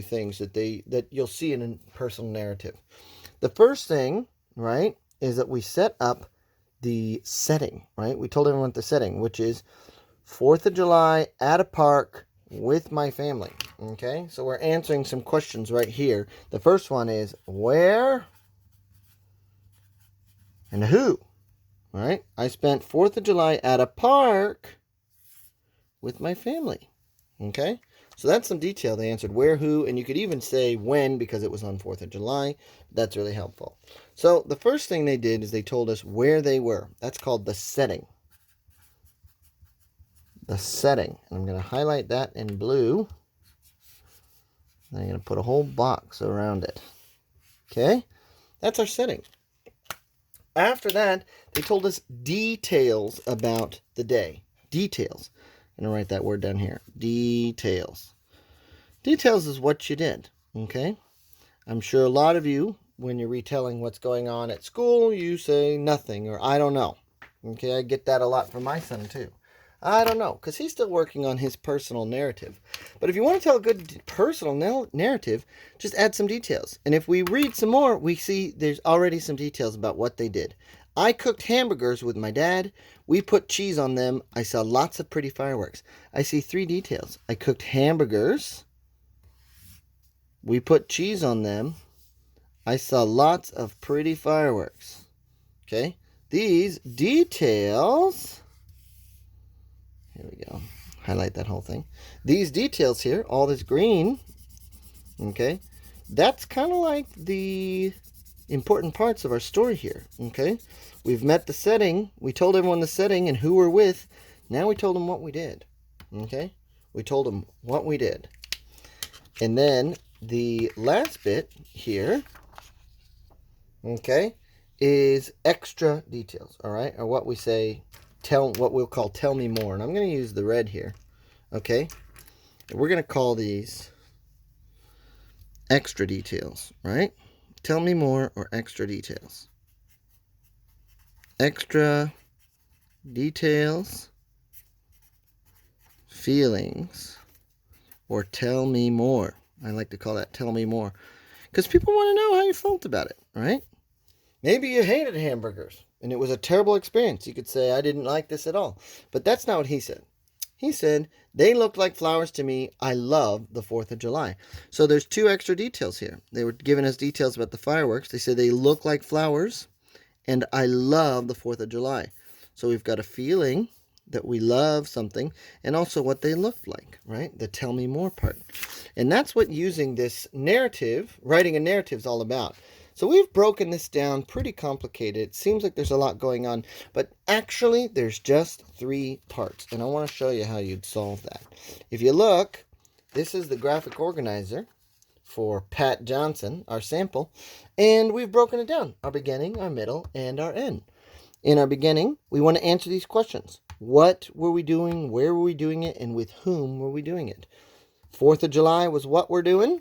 things that you'll see in a personal narrative. The first thing, right, is that we set up the setting, right? We told everyone the setting, which is 4th of July at a park with my family. Okay, so we're answering some questions right here. The first one is where and who, right? I spent 4th of July at a park with my family. Okay, so that's some detail. They answered where, who, and you could even say when because it was on 4th of July. That's really helpful. So the first thing they did is they told us where they were. That's called the setting. The setting. And I'm going to highlight that in blue. And I'm going to put a whole box around it. Okay, that's our setting. After that, they told us details about the day. Details. I'm going to write that word down here. Details. Details is what you did. Okay? I'm sure a lot of you, when you're retelling what's going on at school, you say nothing or I don't know. Okay? I get that a lot from my son too. I don't know, because he's still working on his personal narrative. But if you want to tell a good personal narrative, just add some details. And if we read some more, we see there's already some details about what they did. I cooked hamburgers with my dad. We put cheese on them. I saw lots of pretty fireworks. I see 3 details. I cooked hamburgers. We put cheese on them. I saw lots of pretty fireworks. Okay? These details... Here we go. Highlight that whole thing. These details here, all this green, okay, that's kind of like the important parts of our story here, okay? We've met the setting. We told everyone the setting and who we're with. Now we told them what we did, okay? We told them what we did. And then the last bit here, okay, is extra details, all right? Or what we say... what we'll call tell me more. And I'm going to use the red here. Okay? And we're going to call these extra details, right? Tell me more or extra details. Extra details, feelings, or tell me more. I like to call that tell me more. Because people want to know how you felt about it, right? Maybe you hated hamburgers and it was a terrible experience. You could say, I didn't like this at all. But that's not what he said. He said, they looked like flowers to me. I love the 4th of July. So there's 2 extra details here. They were giving us details about the fireworks. They said they look like flowers and I love the 4th of July. So we've got a feeling that we love something and also what they looked like, right? The tell me more part. And that's what using this narrative, writing a narrative is all about. So we've broken this down pretty complicated. It seems like there's a lot going on, but actually there's just 3 parts. And I want to show you how you'd solve that. If you look, this is the graphic organizer for Pat Johnson, our sample, and we've broken it down. Our beginning, our middle, and our end. In our beginning, we want to answer these questions. What were we doing? Where were we doing it? And with whom were we doing it? 4th of July was what we're doing.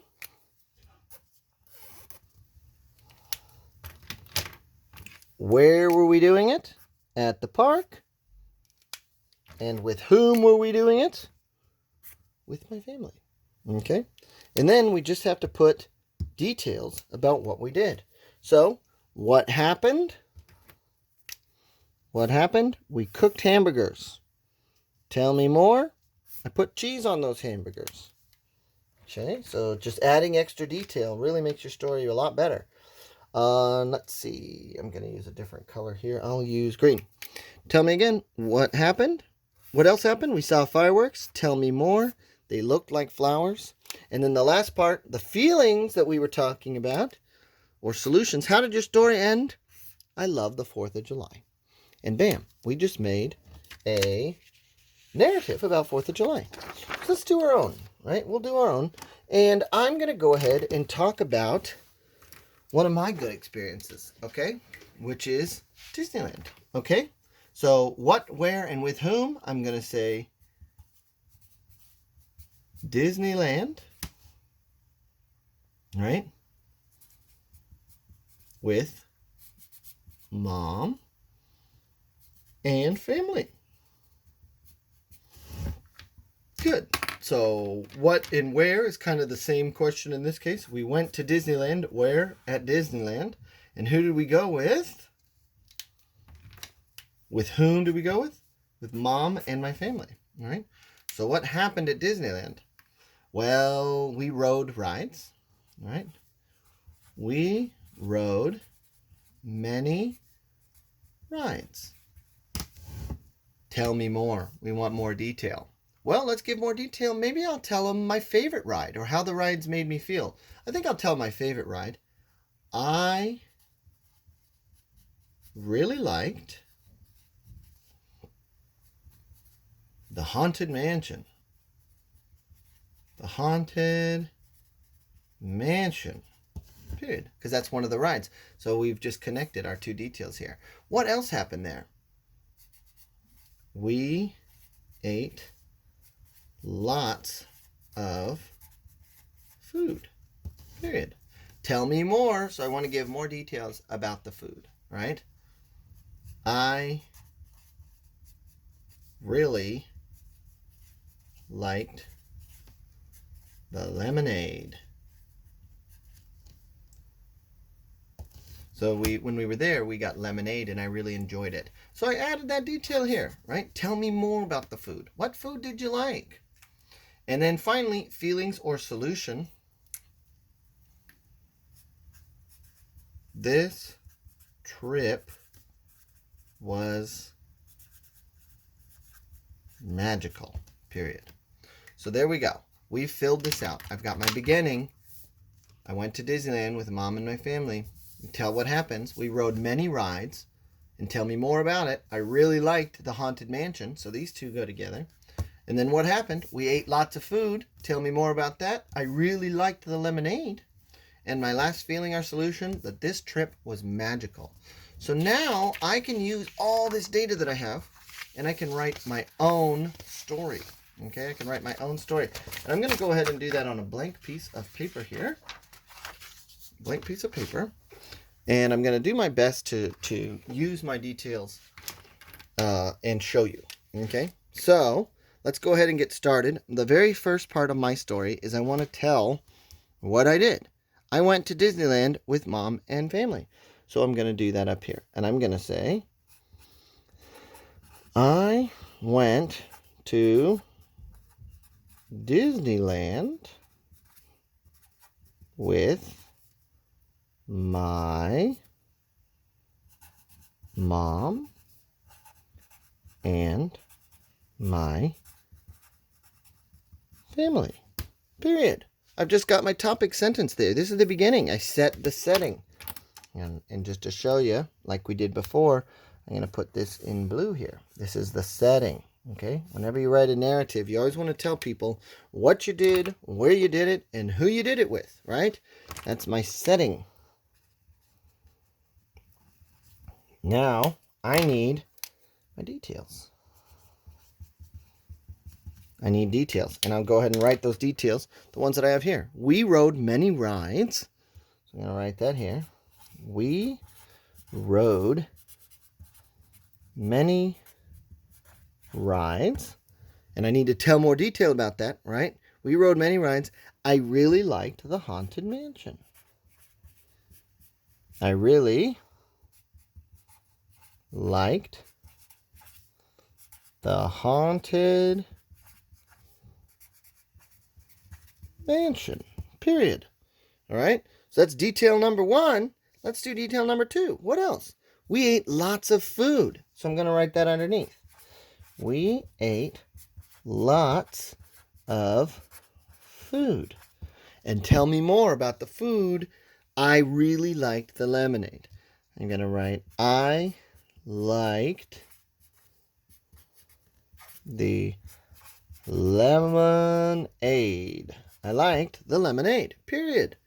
Where were we doing it? At the park. And with whom were we doing it? With my family. Okay? And then we just have to put details about what we did. So, what happened? What happened? We cooked hamburgers. Tell me more. I put cheese on those hamburgers. Okay? So, just adding extra detail really makes your story a lot better. Let's see. I'm going to use a different color here. I'll use green. Tell me again, what happened? What else happened? We saw fireworks. Tell me more. They looked like flowers. And then the last part, the feelings that we were talking about, or solutions. How did your story end? I love the 4th of July. And bam, we just made a narrative about 4th of July. So let's do our own, right? We'll do our own. And I'm going to go ahead and talk about one of my good experiences, okay? Which is Disneyland, okay? So what, where, and with whom? I'm going to say Disneyland, right? With mom and family. Good. So what and where is kind of the same question in this case. We went to Disneyland. Where? At Disneyland. And who did we go with? With whom did we go with? With Mom and my family. All right. So what happened at Disneyland? Well, we rode rides. All right. We rode many rides. Tell me more. We want more detail. Well, let's give more detail. Maybe I'll tell them my favorite ride or how the rides made me feel. I think I'll tell my favorite ride. I really liked the Haunted Mansion. The Haunted Mansion. Period. Because that's one of the rides. So we've just connected our two details here. What else happened there? We ate lots of food. Period. Tell me more. So I want to give more details about the food, right? I really liked the lemonade. So when we were there, we got lemonade and I really enjoyed it. So I added that detail here, right? Tell me more about the food. What food did you like? And then finally, feelings or solution. This trip was magical, period. So there we go. We filled this out. I've got my beginning. I went to Disneyland with Mom and my family. Tell what happens. We rode many rides. And tell me more about it. I really liked the Haunted Mansion. So these two go together. And then what happened? We ate lots of food. Tell me more about that. I really liked the lemonade. And my last feeling or solution, that this trip was magical. So now I can use all this data that I have and I can write my own story. Okay, I can write my own story. And I'm going to go ahead and do that on a blank piece of paper here. Blank piece of paper. And I'm going to do my best to use my details and show you. Okay, so let's go ahead and get started. The very first part of my story is I want to tell what I did. I went to Disneyland with Mom and family. So I'm going to do that up here. And I'm going to say, I went to Disneyland with my mom and my family. Period. I've just got my topic sentence there. This is the beginning. I set the setting. And just to show you, like we did before, I'm going to put this in blue here. This is the setting. Okay? Whenever you write a narrative, you always want to tell people what you did, where you did it, and who you did it with, right? That's my setting. Now, I need my details. I need details. And I'll go ahead and write those details, the ones that I have here. We rode many rides. So I'm going to write that here. We rode many rides. And I need to tell more detail about that, right? We rode many rides. I really liked the Haunted Mansion. I really liked the Haunted Mansion. Period. All right? So that's detail number 1. Let's do detail number 2. What else? We ate lots of food. So I'm going to write that underneath. We ate lots of food. And tell me more about the food. I really liked the lemonade. I'm going to write, I liked the lemonade. I liked the lemonade. Period.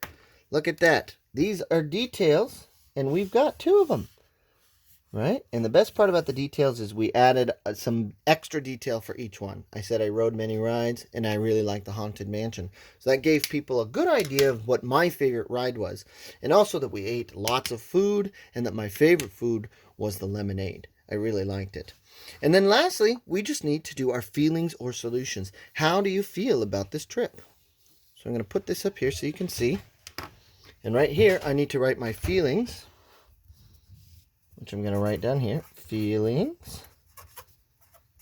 Look at that. These are details, and we've got 2 of them. Right? And the best part about the details is we added some extra detail for each one. I said I rode many rides, and I really liked the Haunted Mansion. So that gave people a good idea of what my favorite ride was. And also that we ate lots of food, and that my favorite food was the lemonade. I really liked it. And then lastly, we just need to do our feelings or solutions. How do you feel about this trip? So I'm going to put this up here so you can see. And right here, I need to write my feelings, which I'm going to write down here. Feelings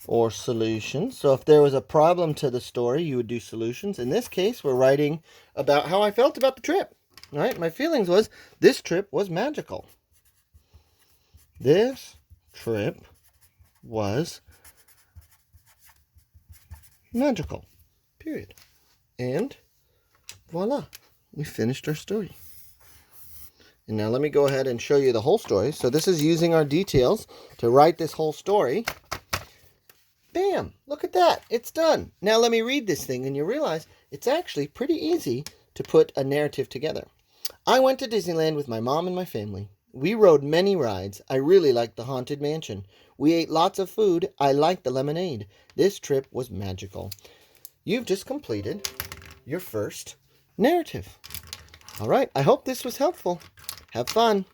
or solutions. So if there was a problem to the story, you would do solutions. In this case, we're writing about how I felt about the trip. All right, my feelings was, this trip was magical. This trip was magical. Period. And voila, we finished our story. And now let me go ahead and show you the whole story. So this is using our details to write this whole story. Bam! Look at that. It's done. Now let me read this thing and you realize it's actually pretty easy to put a narrative together. I went to Disneyland with my mom and my family. We rode many rides. I really liked the Haunted Mansion. We ate lots of food. I liked the lemonade. This trip was magical. You've just completed your first narrative. All right, I hope this was helpful. Have fun.